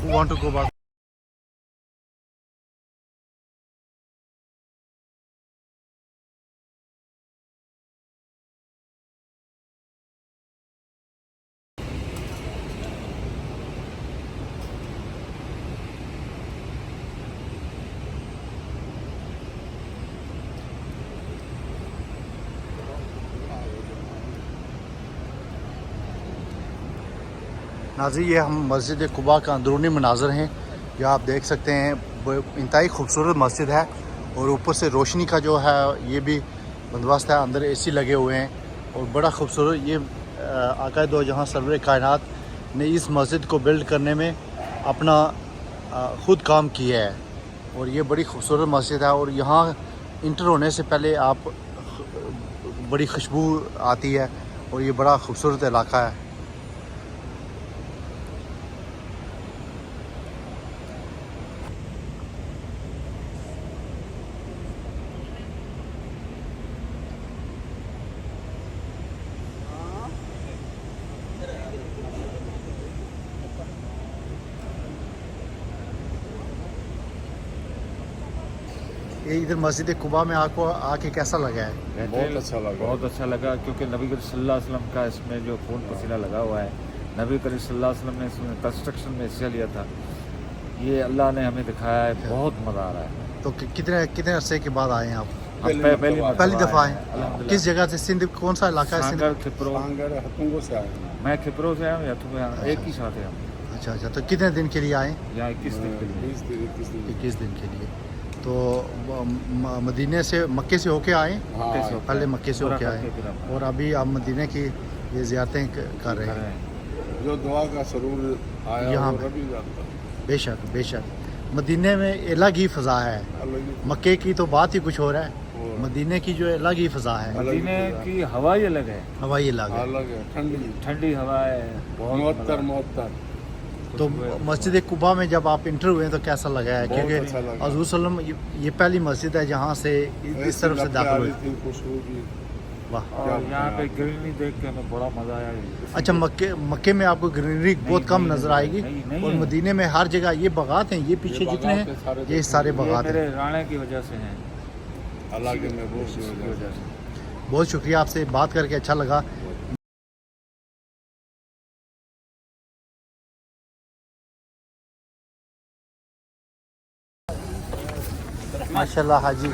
who want to go back? ناظرین یہ ہم مسجد قباء کا اندرونی مناظر ہیں. یہ آپ دیکھ سکتے ہیں انتہائی خوبصورت مسجد ہے اور اوپر سے روشنی کا جو ہے یہ بھی بندوبست ہے. اندر اے سی لگے ہوئے ہیں اور بڑا خوبصورت یہ آقا دو جہاں سرور کائنات نے اس مسجد کو بلڈ کرنے میں اپنا خود کام کیا ہے اور یہ بڑی خوبصورت مسجد ہے. اور یہاں انٹر ہونے سے پہلے آپ بڑی خوشبو آتی ہے اور یہ بڑا خوبصورت علاقہ ہے. یہ ادھر مسجد قباء میں آپ کو آ کے کیسا لگا ہے؟ بہت اچھا لگا کیونکہ نبی کریم صلی اللہ علیہ وسلم کا اس میں جو خون پسینہ لگا ہوا ہے. نبی کریم صلی اللہ علیہ وسلم نے اس میں کنسٹرکشن میں حصہ لیا تھا. یہ اللہ نے ہمیں دکھایا ہے, بہت مزہ آ رہا ہے. تو کتنے عرصے کے بعد آئے ہیں آپ؟ پہلی دفعہ آئے. کس جگہ سے؟ سندھ کون سا علاقہ ہے؟ میں کھپرو سے آیا ہوں, ہتھوں میں ایک ہی ساتھ ہے. اچھا اچھا. تو کتنے دن کے لیے آئے؟ یہاں 21 دن کے لیے. 21 دن کے لیے. تو مدینے سے مکے سے ہو کے آئے؟ پہلے مکے سے ہو کے آئے اور ابھی آپ مدینے کی یہ زیارتیں کر رہے ہیں. جو دعا کا سرور آیا یہاں بے شک بے شک. مدینے میں الگ ہی فضا ہے. مکے کی تو بات ہی کچھ اور ہے, مدینے کی جو الگ ہی فضا ہے. مدینے کی ہوا ہی الگ ہے. ہوا ہی الگ ہے, ٹھنڈی ہوا ہے, معطر. تو مسجد قباء میں جب آپ انٹر ہوئے ہیں تو کیسا لگا ہے؟ کیونکہ حضور صلی اللہ علیہ وسلم یہ پہلی مسجد ہے جہاں سے اس طرف سے داخل ہوئے. واہ. یہاں پہ گرینری دیکھ کے ہمیں بڑا مزہ آیا. اچھا مکے میں آپ کو گرینری بہت کم نظر آئے گی اور مدینے میں ہر جگہ یہ باغات ہیں. یہ پیچھے جتنے ہیں یہ سارے باغات ہیں. میرے رانے کی وجہ سے ہیں. اللہ کے محبوب کی وجہ سے. بہت شکریہ, آپ سے بات کر کے اچھا لگا. ماشاء اللہ حاجی.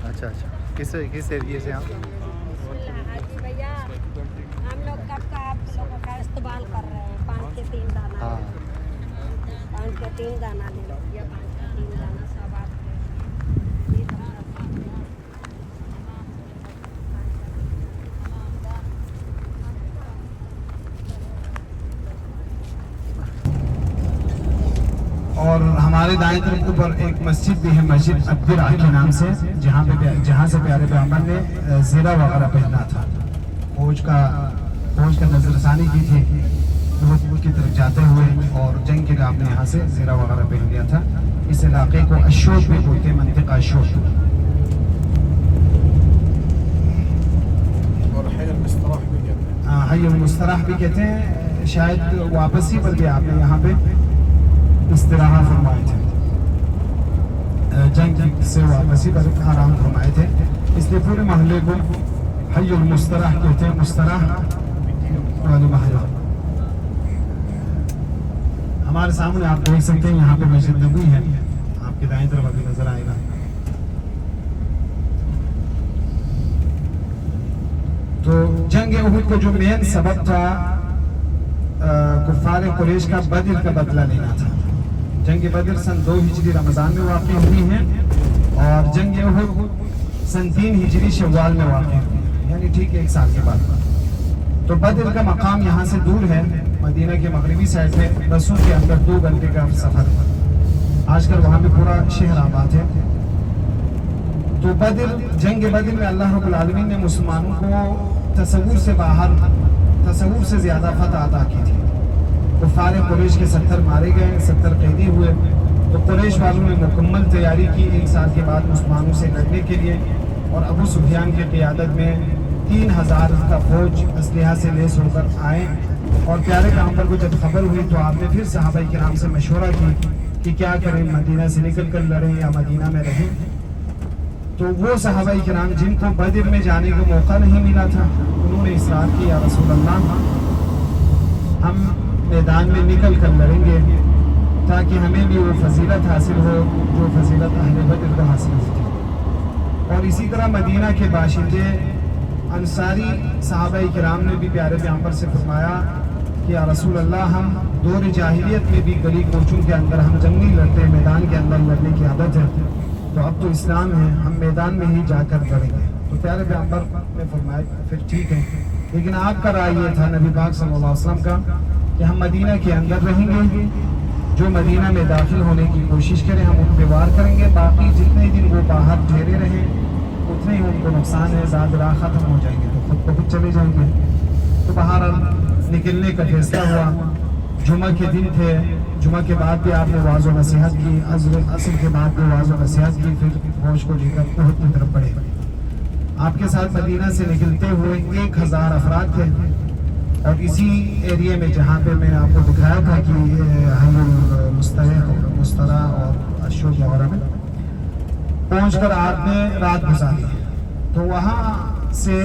اچھا اچھا. کس ایریے سے آپ؟ بھیا ہم لوگ کب کا آپ لوگوں کا استقبال کر رہے ہیں. 5 کے 3 دانہ. ہاں 5 کے 3 دانہ لے لو. یہ 5 کے 3 دانہ سب آپ کے. اور ہمارے دائیں طرف پر ایک مسجد بھی ہے, مسجد عبدالرا کے نام سے, جہاں سے پیارے پیغمبر نے زیرہ وغیرہ پہنا تھا. فوج کا نظر ثانی کی تھی دور کی طرف جاتے ہوئے اور جنگ کے لیے آپ نے یہاں سے زیرہ وغیرہ پہن لیا تھا. اس علاقے کو اشوک بھی بولتے ہیں, منطقہ اشوک. اور حی المستراح بھی کہتے ہیں. ہاں حی المستراح بھی کہتے ہیں. شاید واپسی پر بھی آپ نے یہاں پہ استراحہ فرمائے تھے, جنگ سے واپسی پر آرام فرمائے تھے. اس لیے پورے محلے کو حی المستراح کہتے ہیں. مستراح والے محلہ. ہمارے سامنے آپ دیکھ سکتے ہیں یہاں پہ مسجد نبوی ہے, آپ کے دائیں طرف ابھی نظر آئے گا. تو جنگ احد کو جو مین سبب تھا कुफार कुरैश का बद्र का बदला लेना था। जंग बद्र सन 2 हिजरी रमज़ान में वाक़ हुई है और जंग उहुद सन 3 हिजरी शव्वाल में वाक़ हुई है, यानी ठीक 1 साल के बाद। तो बद्र का मकाम यहाँ से दूर है, मदीना के मगरबी साइड में बसों के अंदर 2 घंटे का सफ़र है। आजकल वहाँ पे पूरा शहर आबाद है। तो जंग बद्र में अल्लाह रब्बुल आलमीन ने मुसलमानों को तसव्वुर से बाहर, तसव्वुर से ज़्यादा फतह अता की थी। कुफार कुरैश के 70 मारे गए, 70 कैदी हुए। तो कुरैश वालों ने मुकम्मल तैयारी की 1 साल के बाद मुसलमानों से लड़ने के लिए, और अबू सुफियान की क़ियादत में 3000 का फौज असलहा से लेस होकर आए। और प्यारे पैगंबर को जब खबर हुई तो आपने फिर सहाबा किराम से मशवरा की कि क्या करें, मदीना से निकल कर लड़ें या मदीना में रहें। तो वो सहाबा किराम जिनको बद्र में जाने का मौका नहीं मिला था, उन्होंने इसरार किया, या रसूल अल्लाह, हम मैदान में निकल कर लड़ेंगे ताकि हमें भी वो फजीलत हासिल हो जो फजीलत अहले बद्र को हासिल हुई थी। और इसी तरह मदीना के बाशिंदे अंसारी सहाबा किराम ने भी प्यारे पैगंबर से फरमाया कि या रसूल अल्लाह, हम दौर जाहिलियत में भी गली कोचों के अंदर हम जंगली लड़ते, मैदान के अंदर लड़ने की आदत है, तो अब तो इस्लाम है, हम मैदान में ही जाकर लड़ेंगे। तो प्यारे पैगंबर ने फरमाया फिर ठीक है, लेकिन आपका राय ये था नबी पाक सल्लल्लाहु अलैहि वसल्लम का कि हम मदीना के अंदर रहेंगे, जो मदीना में दाखिल होने की कोशिश करें हम उन पे वार करेंगे, बाकी जितने दिन वो बाहर ठहरे रहें उतने ही उनको नुकसान है, ज़्यादा राह ख़त्म हो जाएंगे तो खुद को खुद चले जाएंगे। तो बाहर निकलने का फैसला हुआ। जुमा के दिन थे, जुमा के बाद भी आपने वाज़ व नसीहत की, असर के बाद भी वाज़ व नसीहत की, फिर फौज को लेकर उहुद की तरफ बढ़े। आपके साथ मदीना से निकलते हुए 1000 अफराद थे, और इसी एरिया में जहाँ पे मैंने आपको दिखाया था कि मुस्तरा और अशोक वगैरह में पहुँचकर आपने रात गुजारी। तो वहाँ से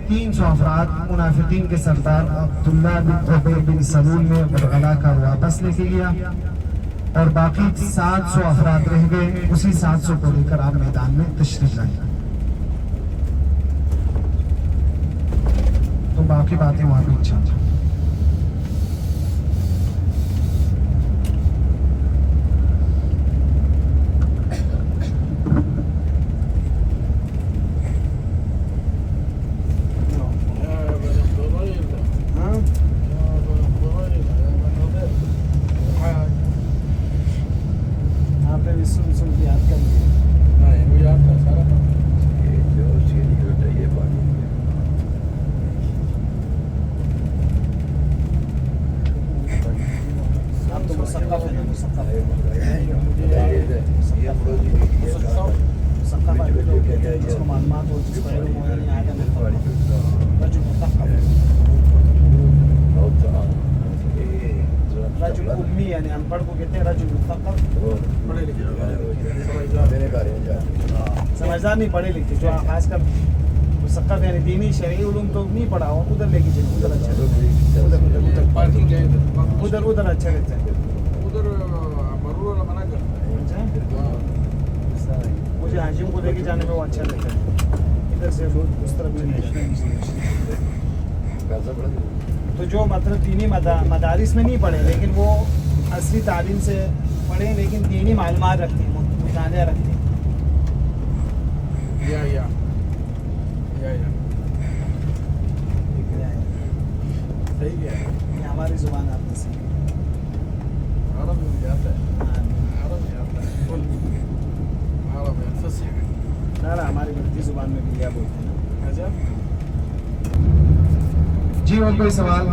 300 अफराद मुनाफिकीन के सरदार अब्दुल्ला बिन उबई बिन सलूल ने बरगला का वापस लेके लिया, और बाकी 700 अफराद रह गए। उसी 700 को लेकर आप मैदान में तशरीफ लाए। तो बाकी बातें वहाँ पे अच्छा यानी अनपढ़ को कहते हैं रजुल मुस्तक़ब, पढ़े लिखे समझदार नहीं, पढ़े लिखे जो खासकर मुस्तक़ब यानी दीनी शरई उलूम तो नहीं पढ़ा हो, उधर लेके चलो, उधर अच्छा उधर अच्छा रहता है। मुझे हाजिम को लेके जाने में वो अच्छा लगता है, इधर से उस तरफ तो जो मतलब दीनी मदारिस में नहीं पढ़े लेकिन वो असली तालीम से पढ़े, लेकिन दीनी मालूमात रखते हैं, मुतालिया रखते हैं। सही है, ये हमारी जुबान आपने सीखी, अरब में जाता है, अरब में आता है, अरब में फसीह ना हमारी बल्कि जुबान में भी क्या बोलते हैं। अच्छा जी, और कोई सवाल?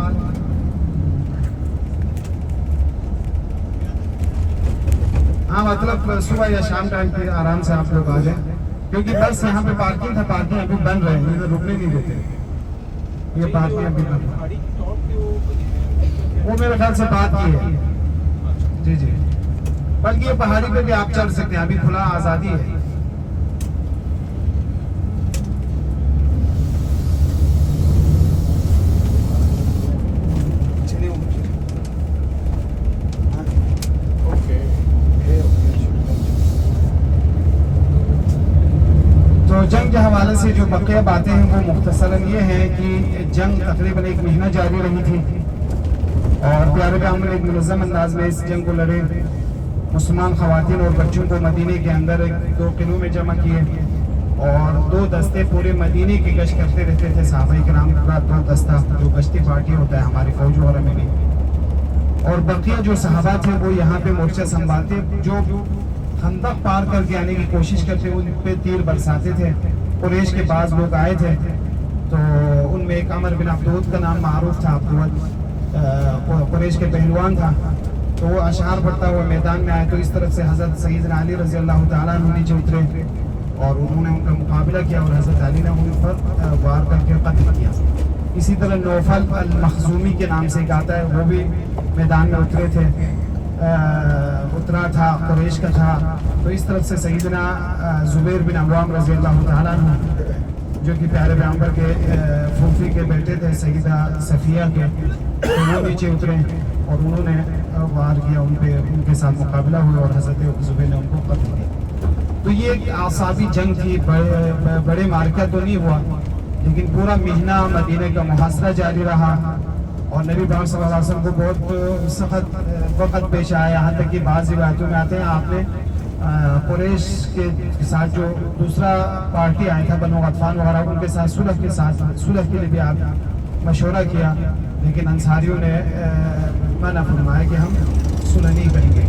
हाँ, मतलब सुबह या शाम टाइम पे आराम से आप लोग आ जाए, क्योंकि बस यहाँ पे पार्किंग था, पार्किंग अभी बन रहे हैं, इधर रुकने नहीं देते, ये पार्किंग अभी बन रहा है। वो मेरे ख्याल से बात की है, जी जी, बल्कि ये पहाड़ी पे भी आप चढ़ सकते हैं, अभी खुला आज़ादी है। जंग के हवाले से जो बकिया बातें हैं वो मुख्तसरन ये है कि जंग तकरीबन 1 महीना जारी रही थी, और प्यारे पैगंबर एक मुनज़्ज़म अंदाज में इस जंग को लड़े, मुसलमान ख़वातीन और बच्चों को मदीने के अंदर 2 किलों में जमा किए और 2 दस्ते पूरे मदीने की गश्त करते रहते थे। सहाबा किराम का 2 दस्ता जो गश्ती पार्टी होता है हमारी फौज वगैरह में भी, और बकिया जो सहाबा थे वो यहाँ पे मोर्चा संभालते, जो खंदक पार करके आने की कोशिश करते उन पे तीर बरसाते थे। कुरैश के पास लोग आए थे तो उनमें एक अमर बिन अब्दूद का नाम मारूफ था, कुरैश के पहलवान था, तो वो अशार पढ़ता हुआ मैदान में आए तो इस तरफ से हज़रत सैयदना अली रज़ी अल्लाह तआला अन्हु नीचे उतरे और उन्होंने उनका मुकाबला किया और हज़रत अली ने उन पर वार करके कत्ल किया। इसी तरह नौफल अल-मखज़ूमी के नाम से एक आता है, वो भी मैदान में उतरे थे, उतरा था, कुरैश का था। तो इस तरफ से सैयदना ज़ुबैर बिन अव्वाम रज़ी अल्लाह तआला अन्हु जो कि प्यारे पैगंबर के फूफी के बेटे थे सैयदा सफ़िया के, तो वो नीचे उतरे और उन्होंने वार किया उन पे, उनके साथ मुकाबला हुआ और हज़रत ज़ुबैर ने उनको कत्ल किया। तो ये एक आसाबी जंग थी, बड़े मार्का तो नहीं हुआ, लेकिन पूरा महीना मदीने का मुहासरा जारी रहा और नबी पाक सल्लल्लाहु अलैहि वसल्लम को बहुत सख्त वक़्त पेश आया। यहाँ तक कि बाज़ रिवायतों में आते हैं आपने कुरैश के साथ जो दूसरा पार्टी आया था बनो गतफान वगैरह, उनके साथ सुलह के लिए भी आप मशवरा किया, लेकिन अंसारियों ने मना फरमाया कि हम सुलह नहीं करेंगे।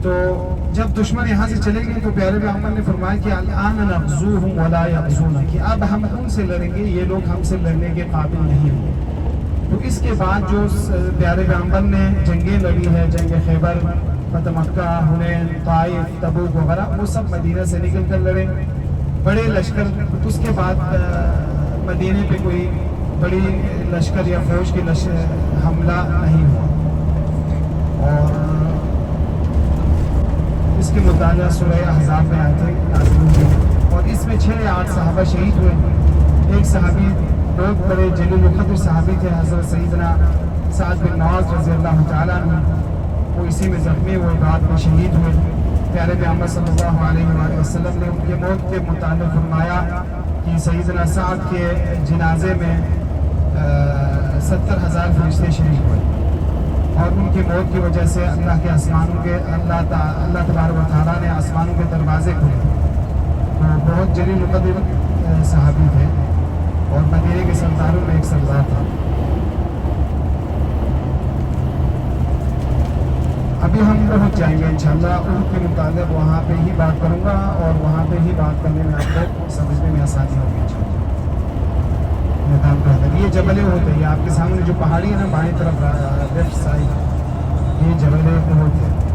तो जब दुश्मन यहाँ से चले गए तो प्यारे पैगंबर ने फरमाया कि अल-आन नग़ज़ूहुम वला यग़ज़ूना, कि अब हम उनसे लड़ेंगे, ये लोग हमसे लड़ने के काबिल नहीं होंगे। तो इसके बाद जो प्यारे पैगंबर ने जंगें लड़ी है, जंग खैबर, फतह मक्का, हुनैन, ताइफ, तबूक वगैरह, वो सब मदीना से निकल कर लड़े बड़े लश्कर। उसके बाद मदीने पे कोई बड़ी लश्कर या फौज की हमला नहीं हुआ। और इसके मुताबिक सूरह अहज़ाब में आए थे नाज़िल हुए और इसमें 6 या 8 सहाबा शहीद हुए। एक सहाबी बहुत बड़े जलील क़द्र सहाबी थे, हज़रत सैयदना साद बिन मुआज़ रज़ी अल्लाह तआला अन्हु, वो इसी में ज़ख्मी हुए, बाद में शहीद हुए। प्यारे पैगंबर सल्लल्लाहु अलैहि वसल्लम ने उनके मौत के मुताबिक फरमाया कि सैयदना साद के जनाजे में 70,000 फरिश्ते शरीक हुए और उनकी मौत की वजह से अल्लाह के आसमानों के अल्लाह तबारक व तआला ने आसमानों के दरवाजे खोले। तो बहुत जलील क़द्र सहाबी थे और मदीने के सरदारों में एक सरदार था। अभी हम पहुँच जाएंगे इंशाअल्लाह, उनके मुताबिक वहाँ पे ही बात करूँगा और वहाँ पे ही बात करने में आपको समझने में आसानी होगी इंशाअल्लाह। मैदान का अंदर ये जबले होते हैं, आपके सामने जो पहाड़ी है ना बाएं तरफ लेफ्ट साइड, ये जबले होते हैं।